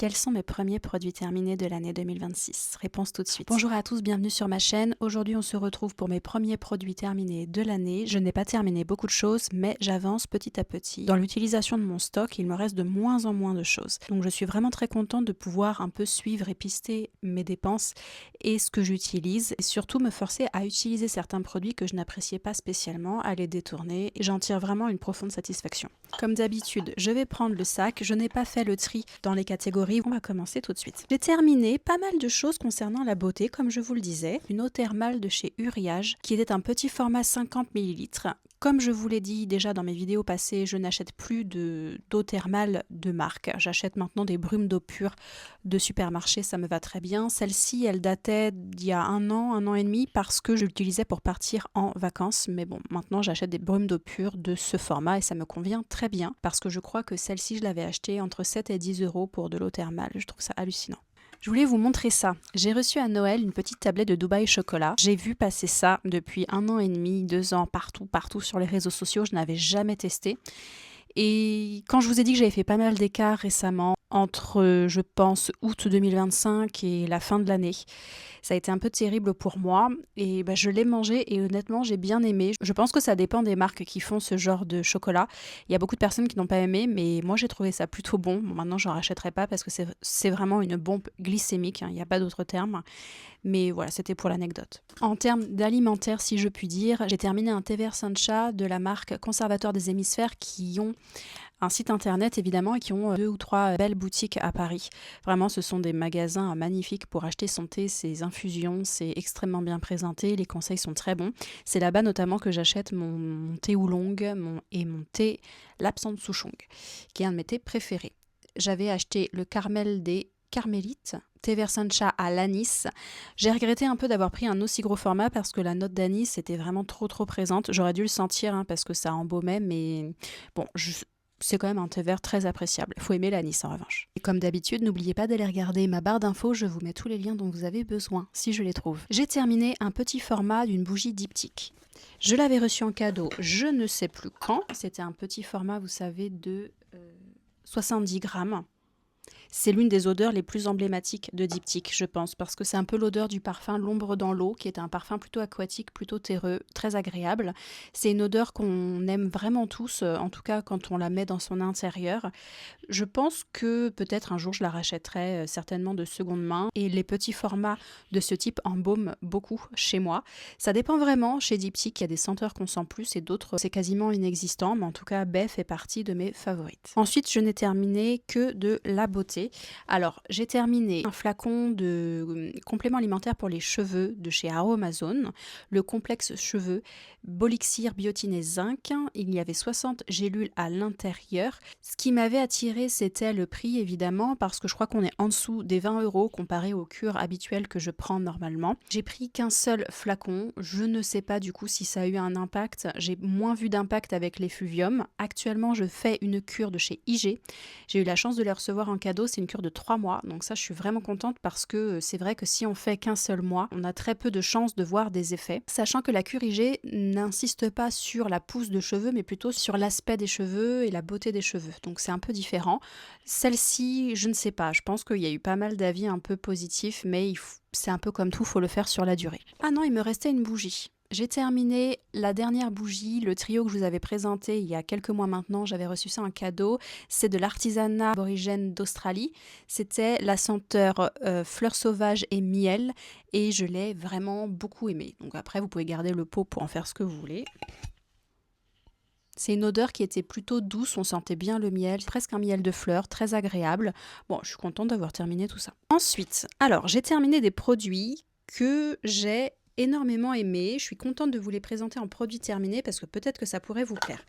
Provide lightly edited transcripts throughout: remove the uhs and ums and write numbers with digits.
Quels sont mes premiers produits terminés de l'année 2026? Réponse tout de suite. Bonjour à tous, bienvenue sur ma chaîne. Aujourd'hui, on se retrouve pour mes premiers produits terminés de l'année. Je n'ai pas terminé beaucoup de choses, mais j'avance petit à petit. Dans l'utilisation de mon stock, il me reste de moins en moins de choses. Donc, je suis vraiment très contente de pouvoir un peu suivre et pister mes dépenses et ce que j'utilise. Et surtout, me forcer à utiliser certains produits que je n'appréciais pas spécialement, à les détourner. Et j'en tire vraiment une profonde satisfaction. Comme d'habitude, je vais prendre le sac. Je n'ai pas fait le tri dans les catégories. On va commencer tout de suite. J'ai terminé pas mal de choses concernant la beauté, comme je vous le disais. Une eau thermale de chez Uriage, qui était un petit format 50 ml. Comme je vous l'ai dit déjà dans mes vidéos passées, je n'achète plus d'eau thermale de marque. J'achète maintenant des brumes d'eau pure de supermarché, ça me va très bien. Celle-ci, elle datait d'il y a un an et demi, parce que je l'utilisais pour partir en vacances. Mais bon, maintenant j'achète des brumes d'eau pure de ce format et ça me convient très bien, parce que je crois que celle-ci, je l'avais achetée entre 7 et 10 euros pour de l'eau thermale. Je trouve ça hallucinant. Je voulais vous montrer ça. J'ai reçu à Noël une petite tablette de Dubaï chocolat. J'ai vu passer ça depuis 1 an et demi, 2 ans, partout sur les réseaux sociaux. Je n'avais jamais testé. Et quand je vous ai dit que j'avais fait pas mal d'écarts récemment, entre, je pense, août 2025 et la fin de l'année, ça a été un peu terrible pour moi. Et je l'ai mangé et honnêtement, j'ai bien aimé. Je pense que ça dépend des marques qui font ce genre de chocolat. Il y a beaucoup de personnes qui n'ont pas aimé, mais moi j'ai trouvé ça plutôt bon. Bon, maintenant, j'en rachèterai pas parce que c'est vraiment une bombe glycémique, hein. Il n'y a pas d'autre terme. Mais voilà, c'était pour l'anecdote. En termes d'alimentaire, si je puis dire, j'ai terminé un thé vert Sancha de la marque Conservateur des Hémisphères, qui ont un site internet évidemment et qui ont 2 ou 3 belles boutiques à Paris. Vraiment, ce sont des magasins magnifiques pour acheter son thé, ses infusions, c'est extrêmement bien présenté, les conseils sont très bons. C'est là-bas notamment que j'achète mon thé oolong et mon thé l'absinthe souchong, qui est un de mes thés préférés. J'avais acheté le Carmel des Carmélites, thé vert Sancha à l'anis. J'ai regretté un peu d'avoir pris un aussi gros format parce que la note d'anis était vraiment trop présente. J'aurais dû le sentir parce que ça embaumait, mais bon, c'est quand même un thé vert très appréciable. Il faut aimer l'anis en revanche. Et comme d'habitude, n'oubliez pas d'aller regarder ma barre d'infos, je vous mets tous les liens dont vous avez besoin, si je les trouve. J'ai terminé un petit format d'une bougie diptyque. Je l'avais reçu en cadeau, je ne sais plus quand. C'était un petit format, vous savez, de 70 grammes. C'est l'une des odeurs les plus emblématiques de diptyque, je pense, parce que c'est un peu l'odeur du parfum L'ombre dans l'eau, qui est un parfum plutôt aquatique, plutôt terreux, très agréable. C'est une odeur qu'on aime vraiment tous, en tout cas quand on la met dans son intérieur. Je pense que peut-être un jour je la rachèterai certainement de seconde main, et les petits formats de ce type embaument beaucoup chez moi. Ça dépend vraiment, chez diptyque, il y a des senteurs qu'on sent plus et d'autres c'est quasiment inexistant, mais en tout cas Baie fait partie de mes favorites. Ensuite, je n'ai terminé que de la beauté. Alors, j'ai terminé un flacon de complément alimentaire pour les cheveux de chez Aromazone, le complexe cheveux Bolixir Biotine et Zinc. Il y avait 60 gélules à l'intérieur. Ce qui m'avait attiré, c'était le prix évidemment, parce que je crois qu'on est en dessous des 20 € comparé aux cures habituelles que je prends normalement. J'ai pris qu'un seul flacon. Je ne sais pas du coup si ça a eu un impact. J'ai moins vu d'impact avec les Fluvium. Actuellement, je fais une cure de chez IG. J'ai eu la chance de les recevoir en cadeau. C'est une cure de 3 mois, donc ça je suis vraiment contente, parce que c'est vrai que si on fait qu'un seul mois, on a très peu de chances de voir des effets, sachant que la cure IG n'insiste pas sur la pousse de cheveux, mais plutôt sur l'aspect des cheveux et la beauté des cheveux, donc c'est un peu différent. Celle-ci, je ne sais pas, je pense qu'il y a eu pas mal d'avis un peu positifs, mais c'est un peu comme tout, faut le faire sur la durée. Ah non, il me restait une bougie. J'ai terminé la dernière bougie, le trio que je vous avais présenté il y a quelques mois maintenant, j'avais reçu ça en cadeau. C'est de l'artisanat aborigène d'Australie. C'était la senteur fleurs sauvages et miel, et je l'ai vraiment beaucoup aimé. Donc après, vous pouvez garder le pot pour en faire ce que vous voulez. C'est une odeur qui était plutôt douce, on sentait bien le miel, presque un miel de fleurs, très agréable. Bon, je suis contente d'avoir terminé tout ça. Ensuite, alors j'ai terminé des produits que j'ai énormément aimé. Je suis contente de vous les présenter en produits terminés parce que peut-être que ça pourrait vous plaire.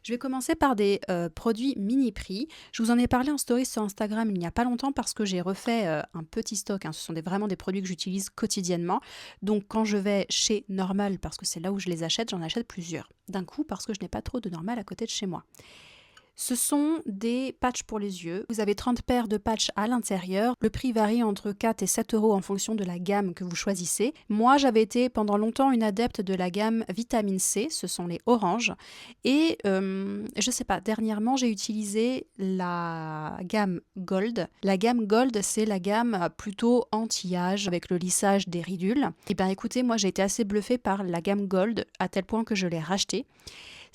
Je vais commencer par des produits mini prix. Je vous en ai parlé en story sur Instagram il n'y a pas longtemps parce que j'ai refait un petit stock. Ce sont vraiment des produits que j'utilise quotidiennement. Donc quand je vais chez Normal, parce que c'est là où je les achète, j'en achète plusieurs d'un coup parce que je n'ai pas trop de Normal à côté de chez moi. Ce sont des patchs pour les yeux. Vous avez 30 paires de patchs à l'intérieur. Le prix varie entre 4 et 7 euros en fonction de la gamme que vous choisissez. Moi, j'avais été pendant longtemps une adepte de la gamme Vitamine C, ce sont les oranges. Et je sais pas, dernièrement, j'ai utilisé la gamme Gold. La gamme Gold, c'est la gamme plutôt anti-âge avec le lissage des ridules. Et bien écoutez, moi j'ai été assez bluffée par la gamme Gold à tel point que je l'ai racheté.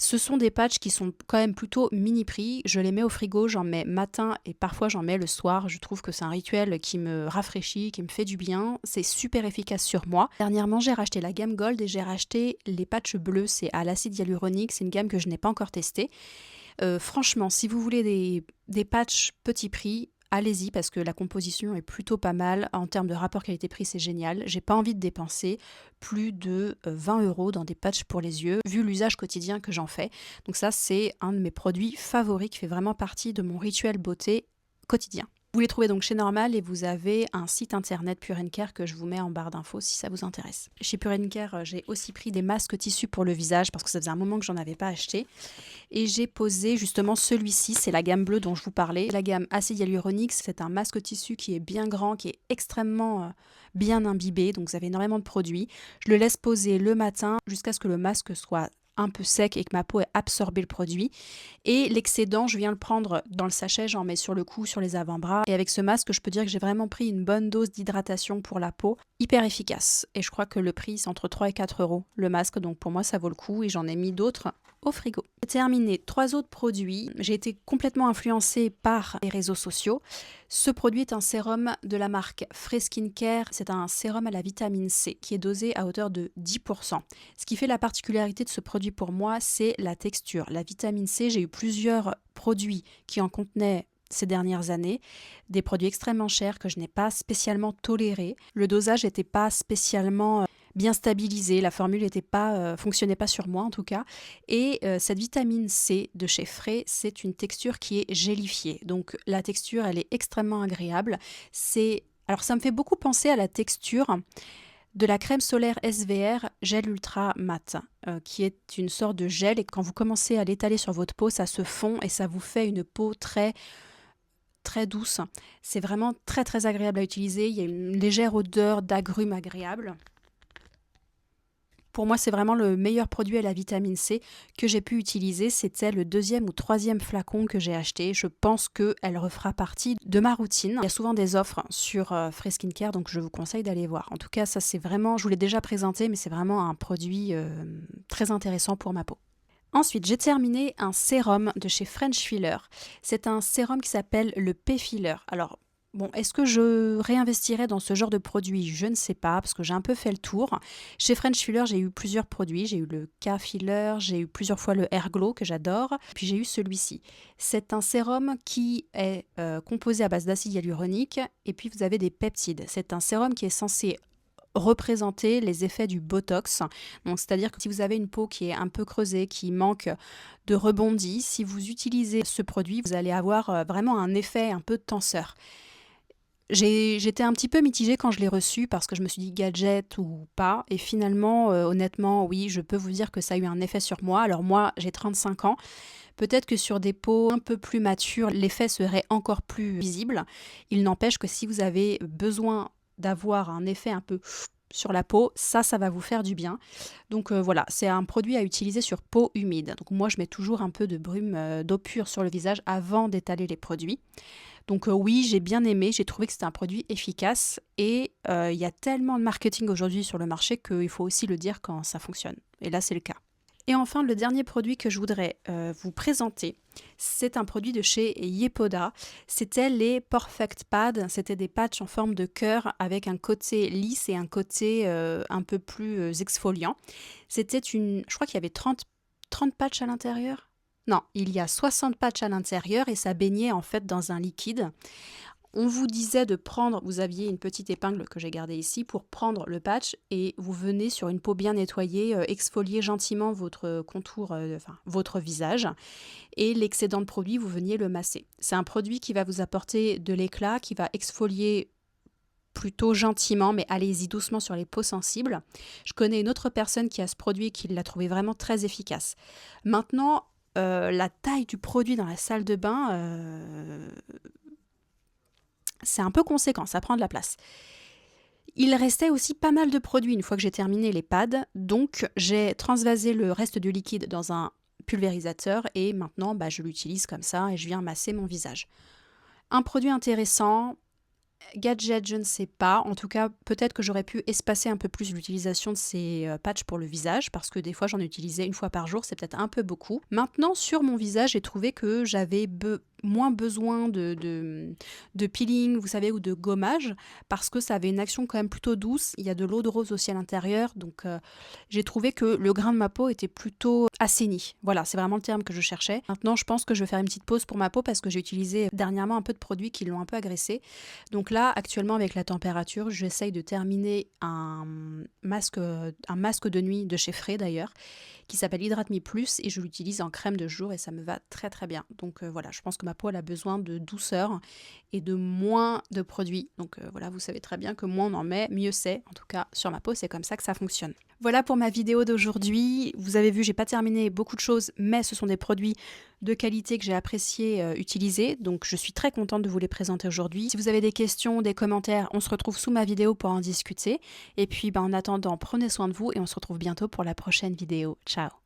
Ce sont des patchs qui sont quand même plutôt mini prix. Je les mets au frigo, j'en mets matin et parfois j'en mets le soir. Je trouve que c'est un rituel qui me rafraîchit, qui me fait du bien. C'est super efficace sur moi. Dernièrement, j'ai racheté la gamme Gold et j'ai racheté les patchs bleus. C'est à l'acide hyaluronique. C'est une gamme que je n'ai pas encore testée. Franchement, si vous voulez des patchs petit prix, allez-y parce que la composition est plutôt pas mal. En termes de rapport qualité-prix, c'est génial. J'ai pas envie de dépenser plus de 20 euros dans des patchs pour les yeux, vu l'usage quotidien que j'en fais. Donc ça, c'est un de mes produits favoris qui fait vraiment partie de mon rituel beauté quotidien. Vous les trouvez donc chez Normal et vous avez un site internet Pure & Care que je vous mets en barre d'infos si ça vous intéresse. Chez Pure & Care, j'ai aussi pris des masques tissus pour le visage parce que ça faisait un moment que j'en avais pas acheté. Et j'ai posé justement celui-ci, c'est la gamme bleue dont je vous parlais. La gamme acide hyaluronique, c'est un masque tissu qui est bien grand, qui est extrêmement bien imbibé, donc vous avez énormément de produits. Je le laisse poser le matin jusqu'à ce que le masque soit un peu sec et que ma peau ait absorbé le produit. Et l'excédent, je viens le prendre dans le sachet, j'en mets sur le cou, sur les avant-bras. Et avec ce masque, je peux dire que j'ai vraiment pris une bonne dose d'hydratation pour la peau, hyper efficace. Et je crois que le prix, c'est entre 3 et 4 euros le masque, donc pour moi, ça vaut le coup. Et j'en ai mis d'autres au frigo. J'ai terminé 3 autres produits. J'ai été complètement influencée par les réseaux sociaux. Ce produit est un sérum de la marque Free Skincare. C'est un sérum à la vitamine C qui est dosé à hauteur de 10%. Ce qui fait la particularité de ce produit pour moi, c'est la texture. La vitamine C, j'ai eu plusieurs produits qui en contenaient ces dernières années, des produits extrêmement chers que je n'ai pas spécialement tolérés. Le dosage n'était pas spécialement bien stabilisé, la formule fonctionnait pas sur moi en tout cas. Et cette vitamine C de chez Frey, c'est une texture qui est gélifiée. Donc la texture, elle est extrêmement agréable. Alors ça me fait beaucoup penser à la texture de la crème solaire SVR Gel Ultra Matte, qui est une sorte de gel et quand vous commencez à l'étaler sur votre peau, ça se fond et ça vous fait une peau très douce. C'est vraiment très très agréable à utiliser. Il y a une légère odeur d'agrumes agréable. Pour moi, c'est vraiment le meilleur produit à la vitamine C que j'ai pu utiliser. C'était le 2e ou 3e flacon que j'ai acheté. Je pense qu'elle refera partie de ma routine. Il y a souvent des offres sur Free Skincare, donc je vous conseille d'aller voir. En tout cas, ça c'est vraiment, je vous l'ai déjà présenté, mais c'est vraiment un produit très intéressant pour ma peau. Ensuite, j'ai terminé un sérum de chez French Filler. C'est un sérum qui s'appelle le P-Filler. Alors, bon, est-ce que je réinvestirais dans ce genre de produit? Je ne sais pas, parce que j'ai un peu fait le tour. Chez French Filler, j'ai eu plusieurs produits. J'ai eu le K-Filler, j'ai eu plusieurs fois le Hair Glow, que j'adore, puis j'ai eu celui-ci. C'est un sérum qui est composé à base d'acide hyaluronique, et puis vous avez des peptides. C'est un sérum qui est censé représenter les effets du Botox. Donc, c'est-à-dire que si vous avez une peau qui est un peu creusée, qui manque de rebondi, si vous utilisez ce produit, vous allez avoir vraiment un effet un peu de tenseur. J'étais un petit peu mitigée quand je l'ai reçu parce que je me suis dit gadget ou pas. Et finalement, honnêtement, oui, je peux vous dire que ça a eu un effet sur moi. Alors moi, j'ai 35 ans. Peut-être que sur des peaux un peu plus matures, l'effet serait encore plus visible. Il n'empêche que si vous avez besoin d'avoir un effet un peu sur la peau, ça va vous faire du bien. Donc voilà, c'est un produit à utiliser sur peau humide. Donc moi, je mets toujours un peu de brume d'eau pure sur le visage avant d'étaler les produits. Donc oui, j'ai bien aimé, j'ai trouvé que c'était un produit efficace et il y a tellement de marketing aujourd'hui sur le marché qu'il faut aussi le dire quand ça fonctionne. Et là, c'est le cas. Et enfin, le dernier produit que je voudrais vous présenter, c'est un produit de chez Yepoda. C'était les Perfect Pads. C'était des patchs en forme de cœur avec un côté lisse et un côté un peu plus exfoliant. Je crois qu'il y avait 30 patchs à l'intérieur. Non, il y a 60 patchs à l'intérieur et ça baignait en fait dans un liquide. On vous disait de prendre, vous aviez une petite épingle que j'ai gardée ici pour prendre le patch et vous venez sur une peau bien nettoyée, exfolier gentiment votre contour, votre visage et l'excédent de produit, vous veniez le masser. C'est un produit qui va vous apporter de l'éclat, qui va exfolier plutôt gentiment, mais allez-y doucement sur les peaux sensibles. Je connais une autre personne qui a ce produit et qui l'a trouvé vraiment très efficace. Maintenant, la taille du produit dans la salle de bain, c'est un peu conséquent, ça prend de la place. Il restait aussi pas mal de produits une fois que j'ai terminé les pads, donc j'ai transvasé le reste du liquide dans un pulvérisateur et maintenant je l'utilise comme ça et je viens masser mon visage. Un produit intéressant, gadget, je ne sais pas. En tout cas, peut-être que j'aurais pu espacer un peu plus l'utilisation de ces patchs pour le visage, parce que des fois j'en utilisais une fois par jour, c'est peut-être un peu beaucoup. Maintenant, sur mon visage, j'ai trouvé que j'avais moins besoin de peeling, vous savez, ou de gommage, parce que ça avait une action quand même plutôt douce. Il y a de l'eau de rose aussi à l'intérieur, donc j'ai trouvé que le grain de ma peau était plutôt assaini. Voilà, c'est vraiment le terme que je cherchais. Maintenant, je pense que je vais faire une petite pause pour ma peau, parce que j'ai utilisé dernièrement un peu de produits qui l'ont un peu agressé. Donc là, actuellement, avec la température, j'essaye de terminer un masque de nuit de chez Frey d'ailleurs, qui s'appelle Hydrate Me Plus, et je l'utilise en crème de jour et ça me va très très bien. Donc voilà, je pense que ma peau elle a besoin de douceur et de moins de produits. Donc voilà, vous savez très bien que moins on en met, mieux c'est. En tout cas, sur ma peau, c'est comme ça que ça fonctionne. Voilà pour ma vidéo d'aujourd'hui. Vous avez vu, j'ai pas terminé beaucoup de choses, mais ce sont des produits de qualité que j'ai apprécié utiliser. Donc je suis très contente de vous les présenter aujourd'hui. Si vous avez des questions, des commentaires, on se retrouve sous ma vidéo pour en discuter. Et puis en attendant, prenez soin de vous et on se retrouve bientôt pour la prochaine vidéo. Ciao!